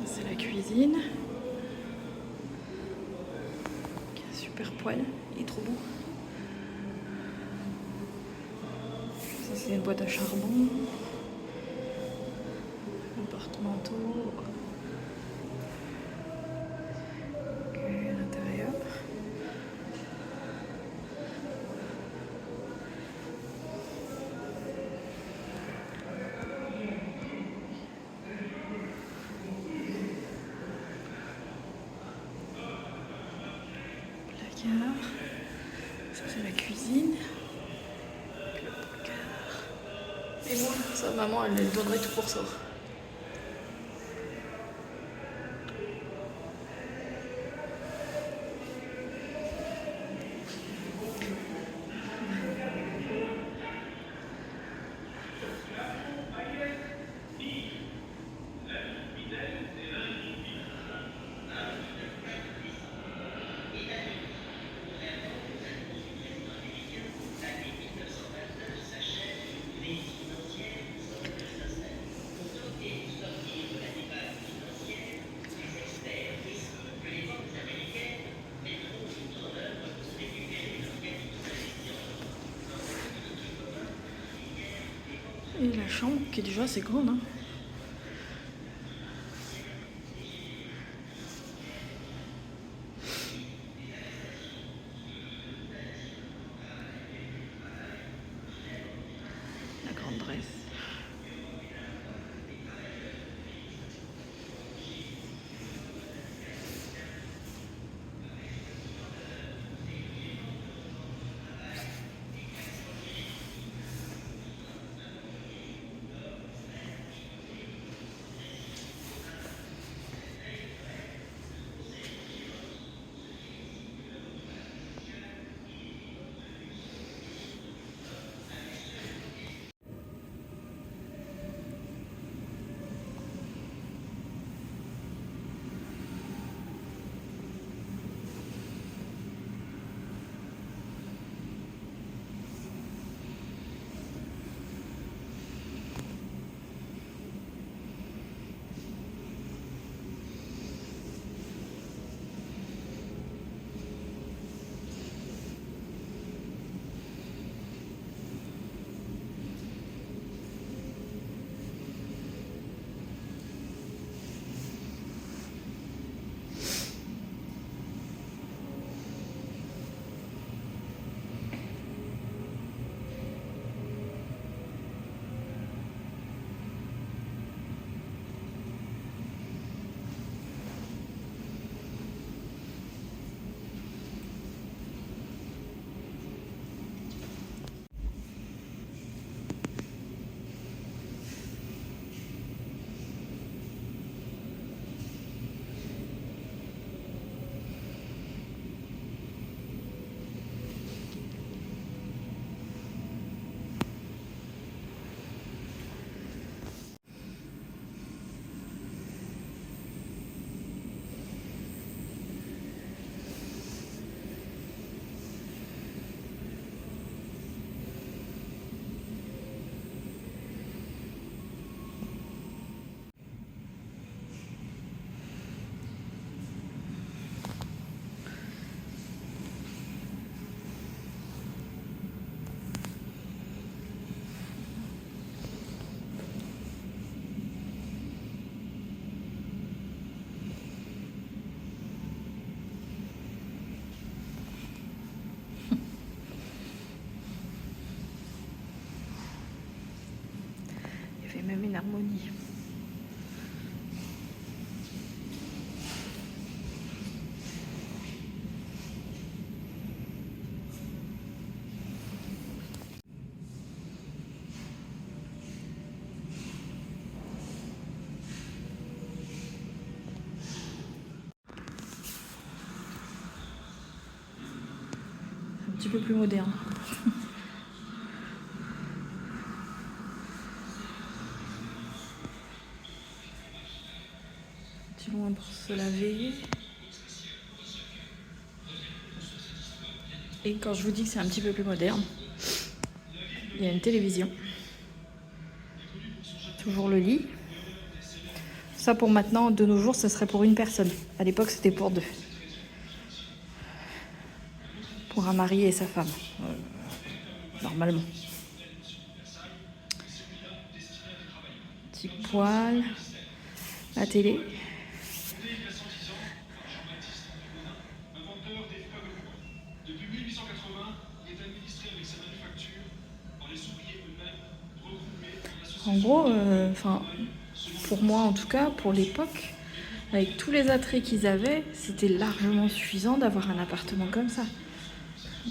C'est la cuisine. Un super poêle, il est trop beau. Ça c'est une boîte à charbon. Appartementaux. Et à l'intérieur. Ça c'est la cuisine. Puis le placard. Et moi, ça maman elle donnerait tout pour ça. Et la chambre qui est déjà assez grande. Hein. La grande dresse. Même une harmonie. petit peu plus moderne. Petit loin pour se laver. Et quand je vous dis que c'est un petit peu plus moderne, il y a une télévision. Toujours le lit. Ça pour maintenant, de nos jours, ce serait pour une personne. À l'époque, c'était pour deux. Pour un mari et sa femme. Normalement. Petit poêle. La télé. En gros, pour moi en tout cas, pour l'époque, avec tous les attraits qu'ils avaient, c'était largement suffisant d'avoir un appartement comme ça.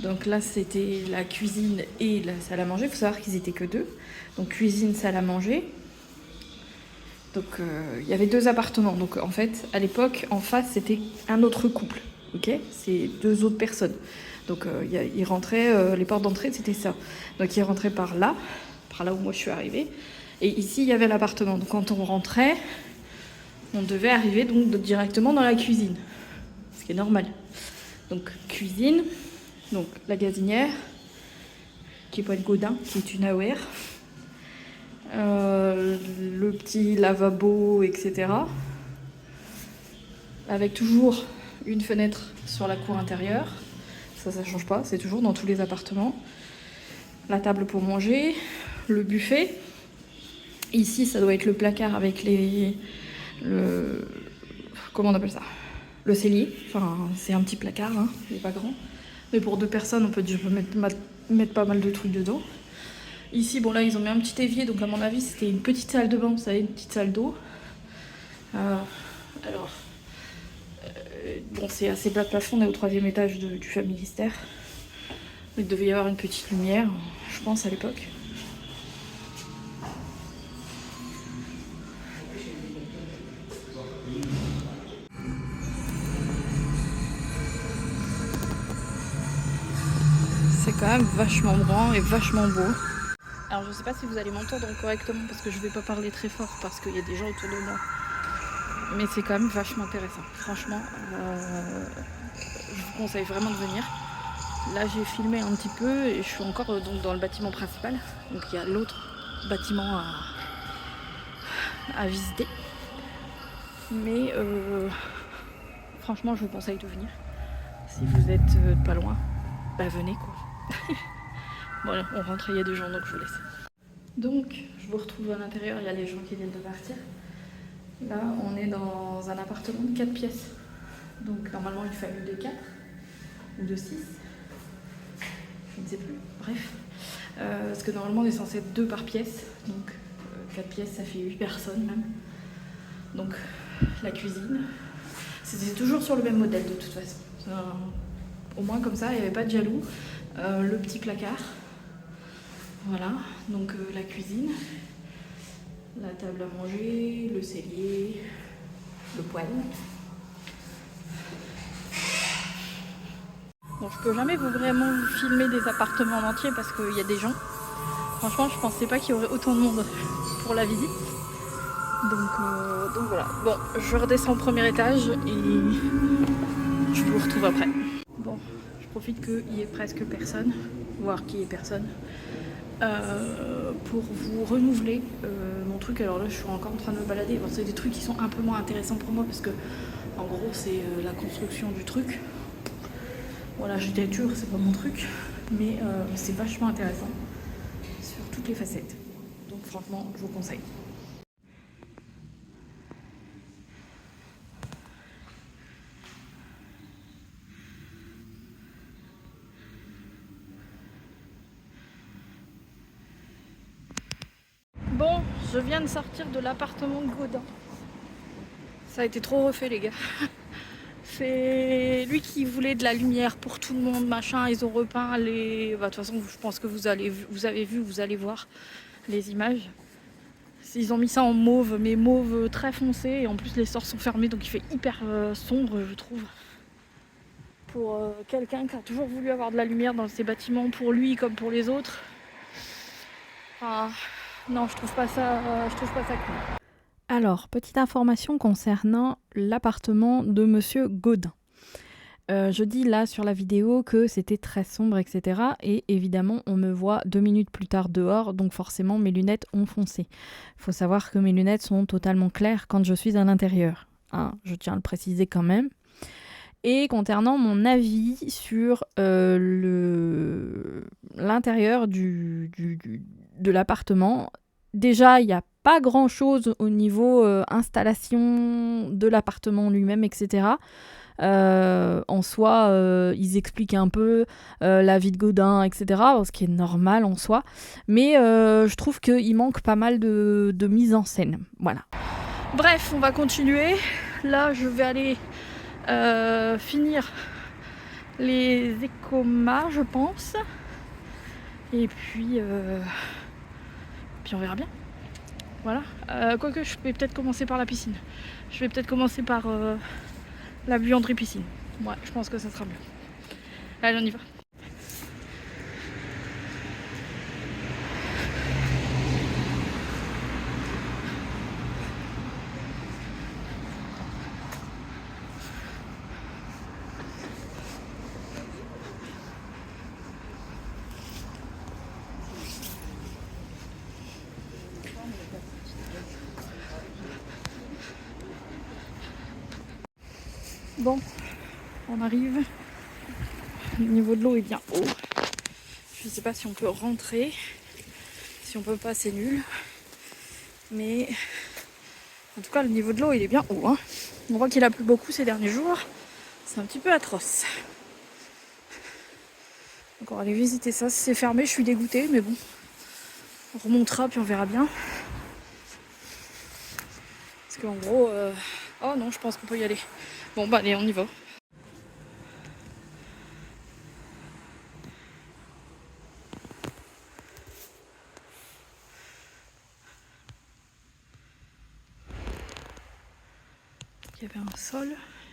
Donc là, c'était la cuisine et la salle à manger. Il faut savoir qu'ils étaient que deux. Donc cuisine, salle à manger. Donc il y avait deux appartements. Donc en fait, à l'époque, en face, c'était un autre couple. Ok, c'est deux autres personnes. Donc ils rentraient, les portes d'entrée, c'était ça. Donc ils rentraient par là où moi je suis arrivée. Et ici, il y avait l'appartement. Donc quand on rentrait, on devait arriver donc directement dans la cuisine. Ce qui est normal. Donc cuisine, donc la gazinière, qui n'est pas une Godin, qui est une AOR. Le petit lavabo, etc. Avec toujours une fenêtre sur la cour intérieure. Ça change pas, c'est toujours dans tous les appartements. La table pour manger, le buffet. Ici, ça doit être le placard avec comment on appelle ça? Le cellier. Enfin, c'est un petit placard, hein, il n'est pas grand. Mais pour deux personnes, on peut mettre pas mal de trucs dedans. Ici, bon là, ils ont mis un petit évier, donc à mon avis, c'était une petite salle de bain, vous savez, une petite salle d'eau. Bon, c'est assez bas de plafond, on est au 3e étage du Familistère. Il devait y avoir une petite lumière, je pense, à l'époque. C'est quand même vachement grand et vachement beau. Alors je sais pas si vous allez m'entendre correctement parce que je vais pas parler très fort parce qu'il y a des gens autour de moi. Mais c'est quand même vachement intéressant. Franchement, je vous conseille vraiment de venir. Là j'ai filmé un petit peu et je suis encore donc dans le bâtiment principal. Donc il y a l'autre bâtiment à visiter. Mais franchement je vous conseille de venir. Si vous êtes pas loin, bah venez quoi. Bon là, on rentre, il y a des gens donc je vous laisse. Donc je vous retrouve à l'intérieur, il y a les gens qui viennent de partir. Là on est dans un appartement de 4 pièces. Donc normalement une famille de 4 ou de 6. Je ne sais plus, bref. Parce que normalement on est censé être 2 par pièce. Donc 4 pièces ça fait 8 personnes même. Donc la cuisine. C'était toujours sur le même modèle de toute façon. Au moins comme ça, il n'y avait pas de jaloux. Le petit placard. Voilà, donc la cuisine. La table à manger, le cellier, le poêle. Bon, je peux jamais vraiment vous filmer des appartements en entier parce qu'il y a des gens. Franchement, je pensais pas qu'il y aurait autant de monde pour la visite. Donc voilà. Bon, je redescends au premier étage et je vous retrouve après. Bon, je profite qu'il y ait presque personne, voire qu'il y ait personne, pour vous renouveler mon truc. Alors là, je suis encore en train de me balader. Bon, c'est des trucs qui sont un peu moins intéressants pour moi parce que, en gros, c'est la construction du truc. Voilà, l'architecture, c'est pas mon truc, mais c'est vachement intéressant sur toutes les facettes. Donc franchement, je vous conseille. Bon, je viens de sortir de l'appartement de Godin. Ça a été trop refait, les gars. C'est lui qui voulait de la lumière pour tout le monde, machin. Ils ont repeint les... Bah, de toute façon, je pense que vous avez vu, vous allez voir les images. Ils ont mis ça en mauve, mais mauve très foncé. Et en plus, les stores sont fermés, donc il fait hyper sombre, je trouve. pour quelqu'un qui a toujours voulu avoir de la lumière dans ses bâtiments, pour lui comme pour les autres. Enfin, non, je trouve pas ça cool. Alors, petite information concernant l'appartement de Monsieur Gaudin. Je dis là sur la vidéo que c'était très sombre, etc. Et évidemment, on me voit 2 minutes plus tard dehors, donc forcément mes lunettes ont foncé. Il faut savoir que mes lunettes sont totalement claires quand je suis à l'intérieur. Hein, je tiens à le préciser quand même. Et concernant mon avis sur l'intérieur de l'appartement, déjà, il n'y a pas grand-chose au niveau installation de l'appartement lui-même, etc. En soi, ils expliquent un peu la vie de Gaudin, etc. Ce qui est normal en soi. Mais je trouve qu'il manque pas mal de mise en scène. Voilà. Bref, on va continuer. Là, je vais aller finir les écomas, je pense. Et puis on verra bien. Voilà. Quoique, je vais peut-être commencer par la piscine. Je vais peut-être commencer par la buanderie piscine. Ouais, je pense que ça sera mieux. Allez, on y va. Bon, on arrive. Le niveau de l'eau est bien haut. Je sais pas si on peut rentrer. Si on peut pas, c'est nul. Mais en tout cas, le niveau de l'eau, il est bien haut. Hein. On voit qu'il a plu beaucoup ces derniers jours. C'est un petit peu atroce. Donc on va aller visiter ça. Si c'est fermé, je suis dégoûtée, mais bon. On remontera, puis on verra bien. Parce qu'en gros... Oh non, je pense qu'on peut y aller. Bon, bah allez, on y va. Il y avait un sol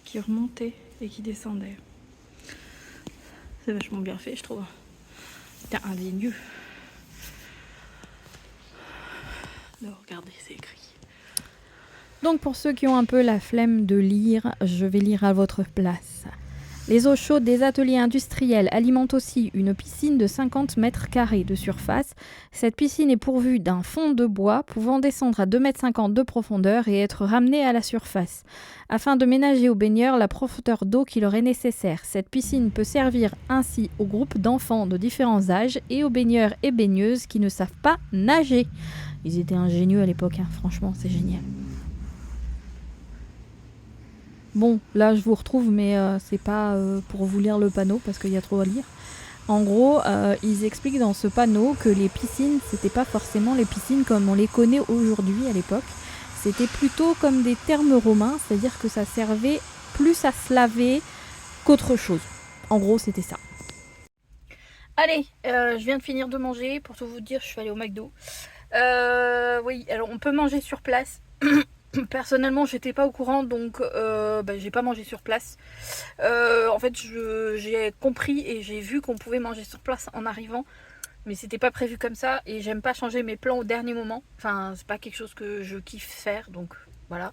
qui remontait et qui descendait. C'est vachement bien fait, je trouve. C'est indénieux. Non, regardez, c'est écrit. Donc pour ceux qui ont un peu la flemme de lire, je vais lire à votre place. Les eaux chaudes des ateliers industriels alimentent aussi une piscine de 50 mètres carrés de surface. Cette piscine est pourvue d'un fond de bois pouvant descendre à 2,50 m de profondeur et être ramenée à la surface, afin de ménager aux baigneurs la profondeur d'eau qui leur est nécessaire. Cette piscine peut servir ainsi aux groupes d'enfants de différents âges et aux baigneurs et baigneuses qui ne savent pas nager. Ils étaient ingénieux à l'époque, hein. Franchement, c'est génial. Bon, là je vous retrouve, mais c'est pas pour vous lire le panneau parce qu'il y a trop à lire. En gros, ils expliquent dans ce panneau que les piscines, c'était pas forcément les piscines comme on les connaît aujourd'hui à l'époque. C'était plutôt comme des thermes romains, c'est-à-dire que ça servait plus à se laver qu'autre chose. En gros, c'était ça. Allez, je viens de finir de manger. Pour tout vous dire, je suis allée au McDo. Oui, alors on peut manger sur place. Personnellement, j'étais pas au courant, donc j'ai pas mangé sur place. En fait, j'ai compris et j'ai vu qu'on pouvait manger sur place en arrivant, mais c'était pas prévu comme ça. Et j'aime pas changer mes plans au dernier moment. Enfin, c'est pas quelque chose que je kiffe faire, donc voilà.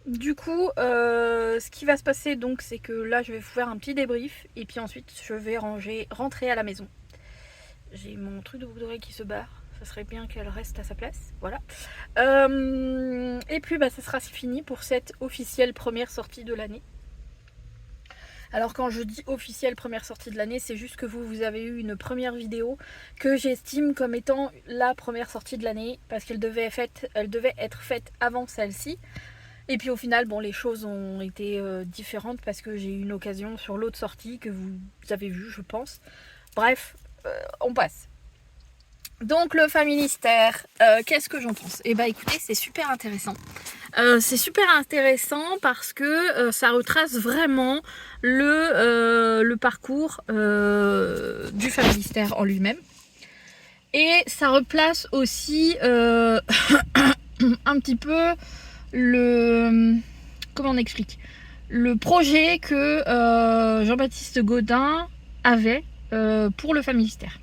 Du coup, ce qui va se passer, donc, c'est que là, je vais vous faire un petit débrief et puis ensuite, je vais rentrer à la maison. J'ai mon truc de boucle d'oreille qui se barre. Ça serait bien qu'elle reste à sa place, voilà. Et puis ça sera fini pour cette officielle première sortie de l'année. Alors quand je dis officielle première sortie de l'année, c'est juste que vous avez eu une première vidéo que j'estime comme étant la première sortie de l'année, parce qu'elle devait être faite avant celle-ci. Et puis au final, bon, les choses ont été différentes parce que j'ai eu une occasion sur l'autre sortie que vous avez vue, je pense. Bref, on passe. Donc le Familistère, qu'est-ce que j'en pense? Eh bien écoutez, c'est super intéressant. C'est super intéressant parce que ça retrace vraiment le parcours du Familistère en lui-même. Et ça replace aussi un petit peu comment on explique, le projet que Jean-Baptiste Gaudin avait pour le Familistère.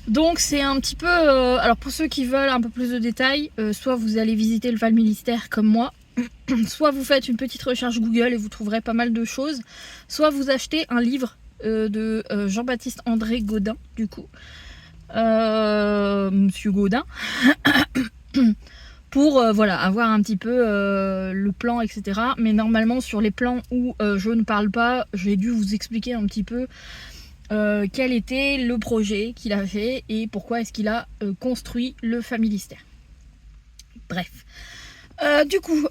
Donc c'est un petit peu... alors pour ceux qui veulent un peu plus de détails, soit vous allez visiter le Familistère comme moi, soit vous faites une petite recherche Google et vous trouverez pas mal de choses, soit vous achetez un livre de Jean-Baptiste André Gaudin, du coup, Monsieur Gaudin, pour voilà, avoir un petit peu le plan, etc. Mais normalement sur les plans où je ne parle pas, j'ai dû vous expliquer un petit peu quel était le projet qu'il a fait et pourquoi est-ce qu'il a construit le Familistère. Bref. Du coup,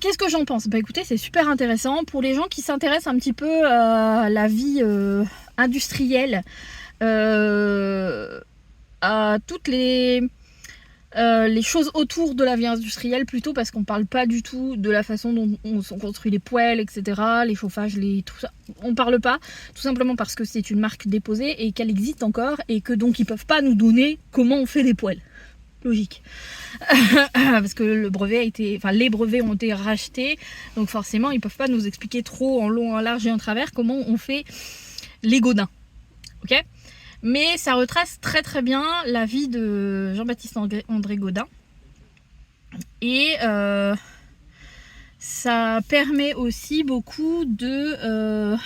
qu'est-ce que j'en pense? Bah écoutez, c'est super intéressant pour les gens qui s'intéressent un petit peu à la vie industrielle, à toutes les choses autour de la vie industrielle plutôt, parce qu'on parle pas du tout de la façon dont on construit les poêles, etc., les chauffages, tout ça. On parle pas, tout simplement parce que c'est une marque déposée et qu'elle existe encore et que donc ils peuvent pas nous donner comment on fait des poêles. Logique. Parce que le brevet a été, enfin les brevets ont été rachetés, donc forcément ils peuvent pas nous expliquer trop en long, en large et en travers comment on fait les Gaudins. Ok ? Mais ça retrace très très bien la vie de Jean-Baptiste André Gaudin. Et ça permet aussi beaucoup de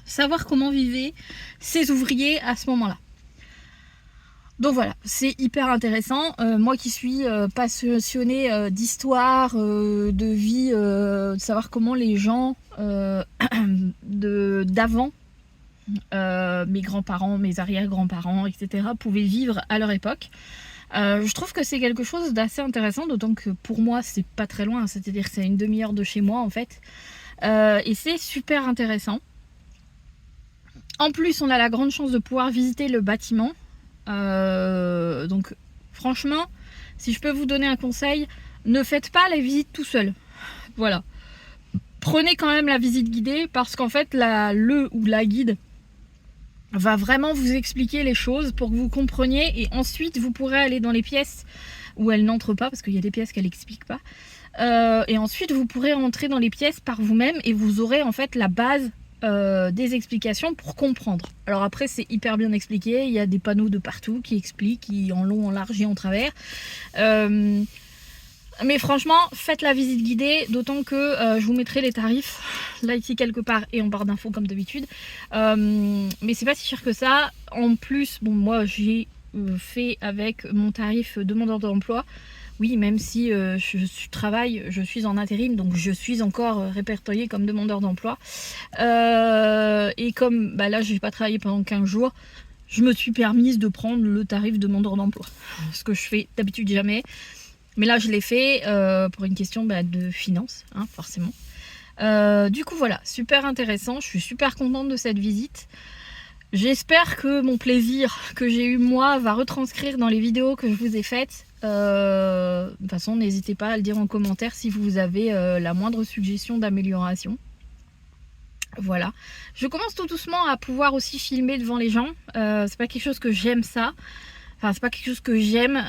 savoir comment vivaient ces ouvriers à ce moment-là. Donc voilà, c'est hyper intéressant. Moi qui suis passionnée d'histoire, de vie, de savoir comment les gens d'avant, mes grands-parents, mes arrière-grands-parents, etc., pouvaient vivre à leur époque. Je trouve que c'est quelque chose d'assez intéressant, d'autant que pour moi c'est pas très loin, c'est-à-dire que c'est une demi-heure de chez moi en fait. Et c'est super intéressant. En plus, on a la grande chance de pouvoir visiter le bâtiment. Donc franchement, si je peux vous donner un conseil, ne faites pas la visite tout seul. Voilà. Prenez quand même la visite guidée, parce qu'en fait la guide va vraiment vous expliquer les choses pour que vous compreniez, et ensuite vous pourrez aller dans les pièces où elle n'entre pas, parce qu'il y a des pièces qu'elle n'explique pas, et ensuite vous pourrez entrer dans les pièces par vous-même et vous aurez en fait la base des explications pour comprendre. Alors après c'est hyper bien expliqué, il y a des panneaux de partout qui expliquent, en long, en large et en travers. Mais franchement, faites la visite guidée, d'autant que je vous mettrai les tarifs là ici quelque part et en barre d'infos comme d'habitude. Mais c'est pas si cher que ça. En plus, bon, moi j'ai fait avec mon tarif demandeur d'emploi. Oui, même si je travaille, je suis en intérim, donc je suis encore répertoriée comme demandeur d'emploi. Et comme là, je n'ai pas travaillé pendant 15 jours, je me suis permise de prendre le tarif demandeur d'emploi. Ce que je fais d'habitude jamais. Mais là, je l'ai fait pour une question de finances, hein, forcément. Du coup, voilà, super intéressant. Je suis super contente de cette visite. J'espère que mon plaisir que j'ai eu moi va retranscrire dans les vidéos que je vous ai faites. De toute façon, n'hésitez pas à le dire en commentaire si vous avez la moindre suggestion d'amélioration. Voilà. Je commence tout doucement à pouvoir aussi filmer devant les gens. C'est pas quelque chose que j'aime ça. Enfin, c'est pas quelque chose que j'aime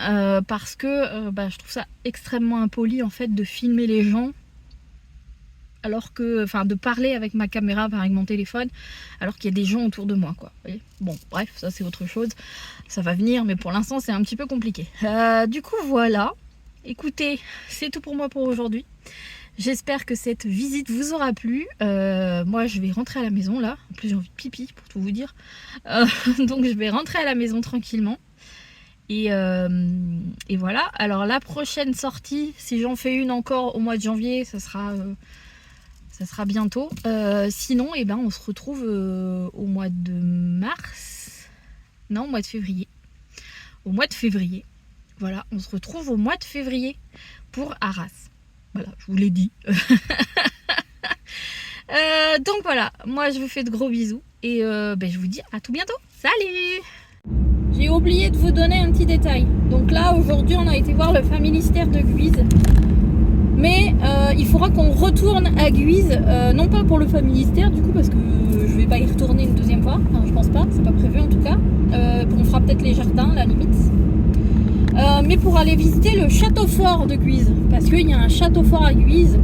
parce que je trouve ça extrêmement impoli en fait de filmer les gens. Alors que, enfin, de parler avec ma caméra, avec mon téléphone, alors qu'il y a des gens autour de moi, quoi. Vous voyez, bon, bref, ça c'est autre chose, ça va venir, mais pour l'instant c'est un petit peu compliqué. Du coup, voilà. Écoutez, c'est tout pour moi pour aujourd'hui. J'espère que cette visite vous aura plu. Moi, je vais rentrer à la maison là. En plus, j'ai envie de pipi pour tout vous dire. Donc, je vais rentrer à la maison tranquillement. Et voilà. Alors, la prochaine sortie, si j'en fais une encore au mois de janvier, ça sera bientôt. Sinon, on se retrouve au mois de mars. Non, au mois de février. Au mois de février. Voilà, on se retrouve au mois de février pour Arras. Voilà, je vous l'ai dit. Donc voilà, moi je vous fais de gros bisous. Et je vous dis à tout bientôt. Salut! J'ai oublié de vous donner un petit détail. Donc là, aujourd'hui, on a été voir le Familistère de Guise. Mais il faudra qu'on retourne à Guise, non pas pour le Familistère du coup, parce que je vais pas y retourner une deuxième fois, enfin, je pense pas, c'est pas prévu en tout cas. On fera peut-être les jardins à la limite. mais pour aller visiter le château fort de Guise, parce qu'il y a un château fort à Guise.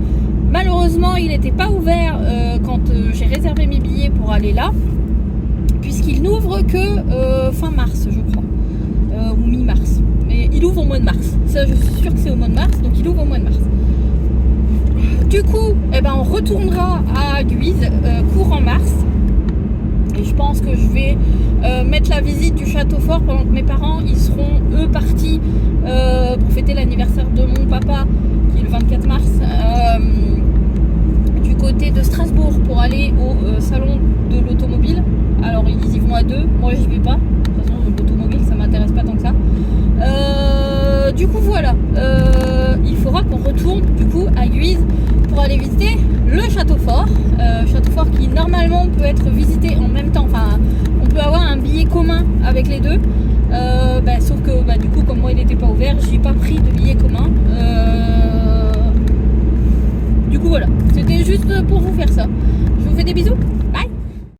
Malheureusement, il n'était pas ouvert quand j'ai réservé mes billets pour aller là, puisqu'il n'ouvre que fin mars, je crois, ou mi-mars. Mais il ouvre au mois de mars. Ça, je suis sûre que c'est au mois de mars, donc il ouvre au mois de mars. Du coup, eh ben, on retournera à Guise courant mars. Et je pense que je vais mettre la visite du château fort pendant que mes parents ils seront eux partis pour fêter l'anniversaire de mon papa qui est le 24 mars du côté de Strasbourg pour aller au salon de l'automobile. Alors ils y vont à deux, moi j'y vais pas. De toute façon l'automobile ça m'intéresse pas tant que ça. Du coup voilà, il faudra qu'on retourne du coup à Guise pour aller visiter le château fort. Château fort qui normalement peut être visité en même temps, enfin on peut avoir un billet commun avec les deux, sauf que du coup comme moi il n'était pas ouvert, j'ai pas pris de billet commun. Du coup voilà, c'était juste pour vous faire ça. Je vous fais des bisous, bye.